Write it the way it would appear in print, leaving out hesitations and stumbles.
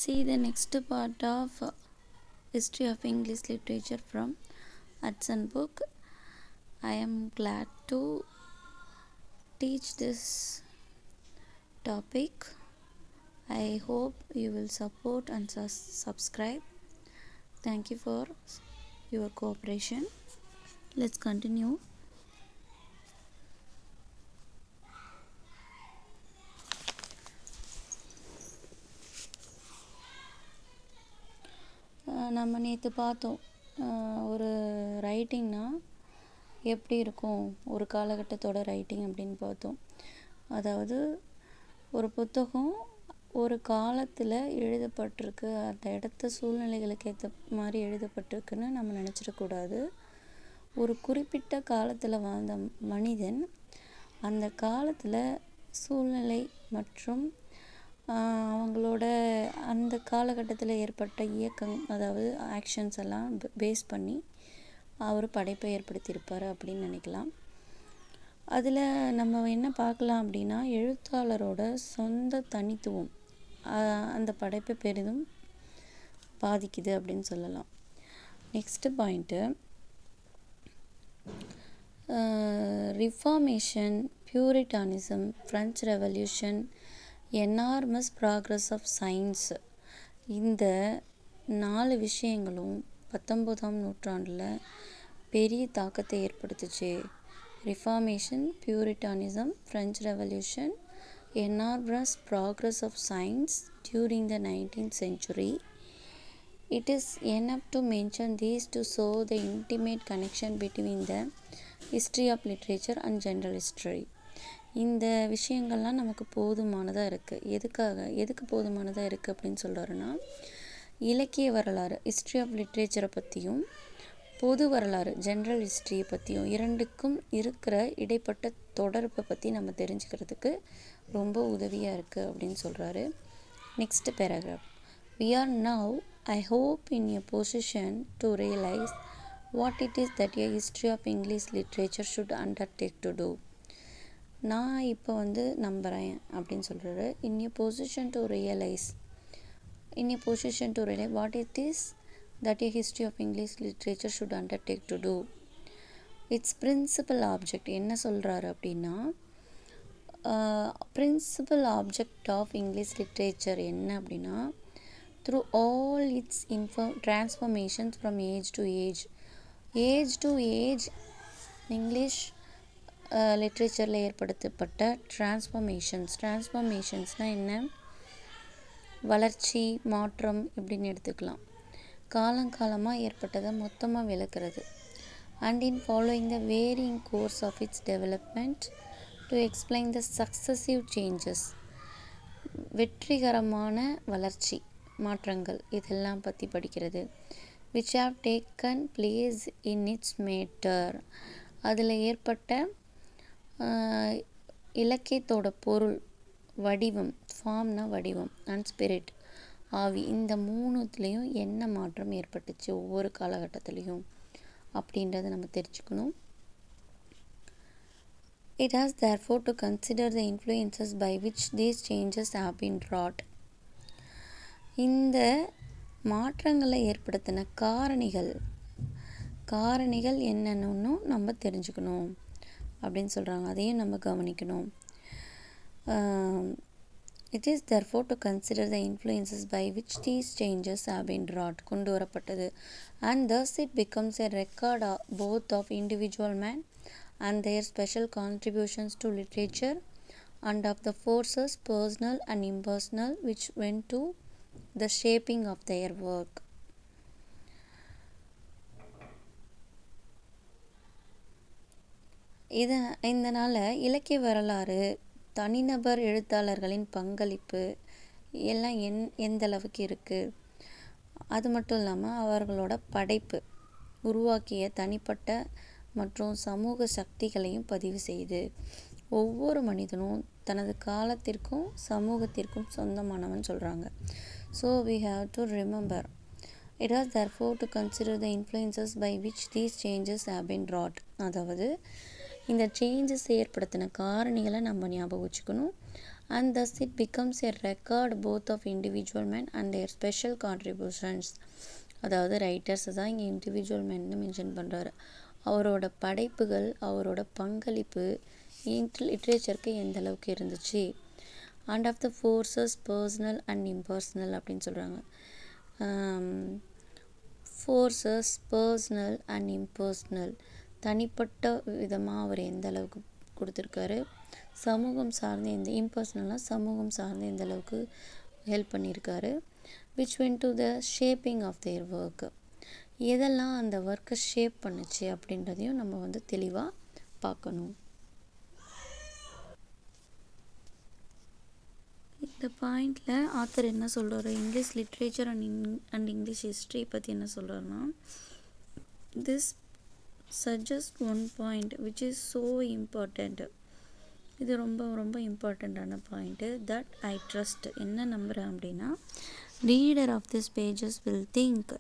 see the next part of History of English Literature from Hudson book. I am glad to teach this topic. I hope you will support and subscribe. Thank you for your cooperation. Let's continue. நம்ம நேற்று பார்த்தோம் ஒரு ரைட்டிங்னா எப்படி இருக்கும் ஒரு காலகட்டத்தோட writing அப்படின்னு பார்த்தோம். அதாவது ஒரு புத்தகம் ஒரு காலத்தில் எழுதப்பட்டிருக்கு, அந்த இடத்த சூழ்நிலைகளுக்கு ஏற்ற மாதிரி எழுதப்பட்டிருக்குன்னு நம்ம நினச்சிடக்கூடாது. ஒரு குறிப்பிட்ட காலத்தில் வாழ்ந்த மனிதன் அந்த காலத்தில் சூழ்நிலை மற்றும் அவங்களோட அந்த காலகட்டத்தில் ஏற்பட்ட அதாவது ஆக்ஷன்ஸ் எல்லாம் பேஸ் பண்ணி அவர் படைப்பை ஏற்படுத்தியிருப்பார் அப்படின்னு நினைக்கலாம். அதில் நம்ம என்ன பார்க்கலாம் அப்படின்னா, எழுத்தாளரோட சொந்த தனித்துவம் அந்த படைப்பை பெரிதும் பாதிக்குது அப்படின்னு சொல்லலாம். Next point, reformation, puritanism, French revolution, enormous progress of science, இந்த 4 விஷயங்களும் 19ஆம் நூற்றாண்டில் பெரிய தாக்கத்தை ஏற்படுத்துச்சு. Reformation, puritanism, French revolution, enormous progress of science during the 19th century. It is enough to mention these to show the intimate connection between the history of literature and general history. இந்த விஷயங்கள்லாம் நமக்கு போதுமானதாக இருக்குது. எதுக்கு போதுமானதாக இருக்குது அப்படின்னு சொல்கிறாருன்னா, இலக்கிய வரலாறு ஹிஸ்ட்ரி ஆஃப் லிட்ரேச்சரை பற்றியும் பொது வரலாறு ஜென்ரல் ஹிஸ்ட்ரியை பற்றியும் இரண்டுக்கும் இருக்கிற இடைப்பட்ட தொடர்பை பற்றி நம்ம தெரிஞ்சுக்கிறதுக்கு ரொம்ப உதவியாக இருக்குது அப்படின்னு சொல்கிறாரு. Next paragraph, we are now, I hope, in a position to realize what it is that a history of English literature should undertake to do. நான் இப்போ நம்புகிறேன் அப்படின்னு சொல்கிறாரு. in a position to realize what it is that a history of English literature should undertake to do. Its principal object, என்ன சொல்கிறாரு அப்படின்னா, principal object of English literature என்ன அப்படின்னா, through all its transformations from age to age English லிட்ரேச்சரில் ஏற்படுத்தப்பட்ட டிரான்ஸ்ஃபர்மேஷன்ஸ்னால் என்ன, வளர்ச்சி, மாற்றம் இப்படின்னு எடுத்துக்கலாம். காலங்காலமாக ஏற்பட்டதை மொத்தமாக விளக்குறது. and in following the varying course of its development to explain the successive changes, வெற்றிகரமான வளர்ச்சி, மாற்றங்கள் இதெல்லாம் பற்றி படிக்கிறது. which have taken place in its matter, அதில் ஏற்பட்ட இலக்கியத்தோட பொருள், வடிவம், ஃபார்ம்னா வடிவம், அண்ட் ஸ்பிரிட், ஆவி, இந்த மூணுத்துலேயும் என்ன மாற்றம் ஏற்பட்டுச்சு ஒவ்வொரு காலகட்டத்துலேயும் அப்படின்றத நம்ம தெரிஞ்சுக்கணும். It has therefore to consider the influences by which these changes have been wrought. இந்த மாற்றங்களை ஏற்படுத்தின காரணிகள் என்னென்னு நம்ம தெரிஞ்சுக்கணும் அப்படின்னு சொல்கிறாங்க. அதையும் நம்ம கவனிக்கணும். It is therefore to consider the influences by which these changes have been wrought, கொண்டு வரப்பட்டது. And thus it becomes a record both of individual men and their special contributions to literature, and of the forces, personal and impersonal, which went to the shaping of their work. இதனால் இலக்கிய வரலாறு, தனிநபர் எழுத்தாளர்களின் பங்களிப்பு எல்லாம் எந்த அளவுக்கு இருக்குது, அது மட்டும் இல்லாமல் அவர்களோட படைப்பு உருவாக்கிய தனிப்பட்ட மற்றும் சமூக சக்திகளையும் பதிவு செய்து, ஒவ்வொரு மனிதனும் தனது காலத்திற்கும் சமூகத்திற்கும் சொந்தமானவன் சொல்கிறாங்க. So we have to remember, it has therefore to consider the influences by which these changes have been wrought. அதாவது இந்த சேஞ்சஸ் ஏற்படுத்தின காரணிகளை நம்ம ஞாபகம் வச்சுக்கணும். and thus it becomes a record both of individual men and their special contributions. அதாவது writers தான் இங்கே இண்டிவிஜுவல் மென்னு மென்ஷன் பண்ணுறாரு. அவரோட படைப்புகள், அவரோட பங்களிப்பு லிட்ரேச்சருக்கு எந்த அளவுக்கு இருந்துச்சு. And of the forces personal and impersonal அப்படின்னு சொல்கிறாங்க. ஃபோர்ஸஸ் பர்சனல் அண்ட் இம்பர்சனல், தனிப்பட்ட விதமாக அவர் எந்த அளவுக்கு கொடுத்துருக்காரு, சமூகம் சார்ந்து இம்பர்சனலாக சமூகம் சார்ந்து எந்த அளவுக்கு ஹெல்ப் பண்ணியிருக்காரு. which went to the shaping of their work, எதெல்லாம் அந்த ஒர்க்கை ஷேப் பண்ணுச்சு அப்படின்றதையும் நம்ம தெளிவாக பார்க்கணும். இந்த பாயிண்டில் ஆத்தர் என்ன சொல்கிறாரு, English literature and English history பற்றி என்ன சொல்கிறாருன்னா, this suggest one point which is so important. இது ரொம்ப ரொம்ப இம்பார்ட்டண்ட்டான பாயிண்ட்டு. தட் ஐ ட்ரஸ்ட், என்ன நம்புகிறேன் அப்படின்னா, reader of this pages will think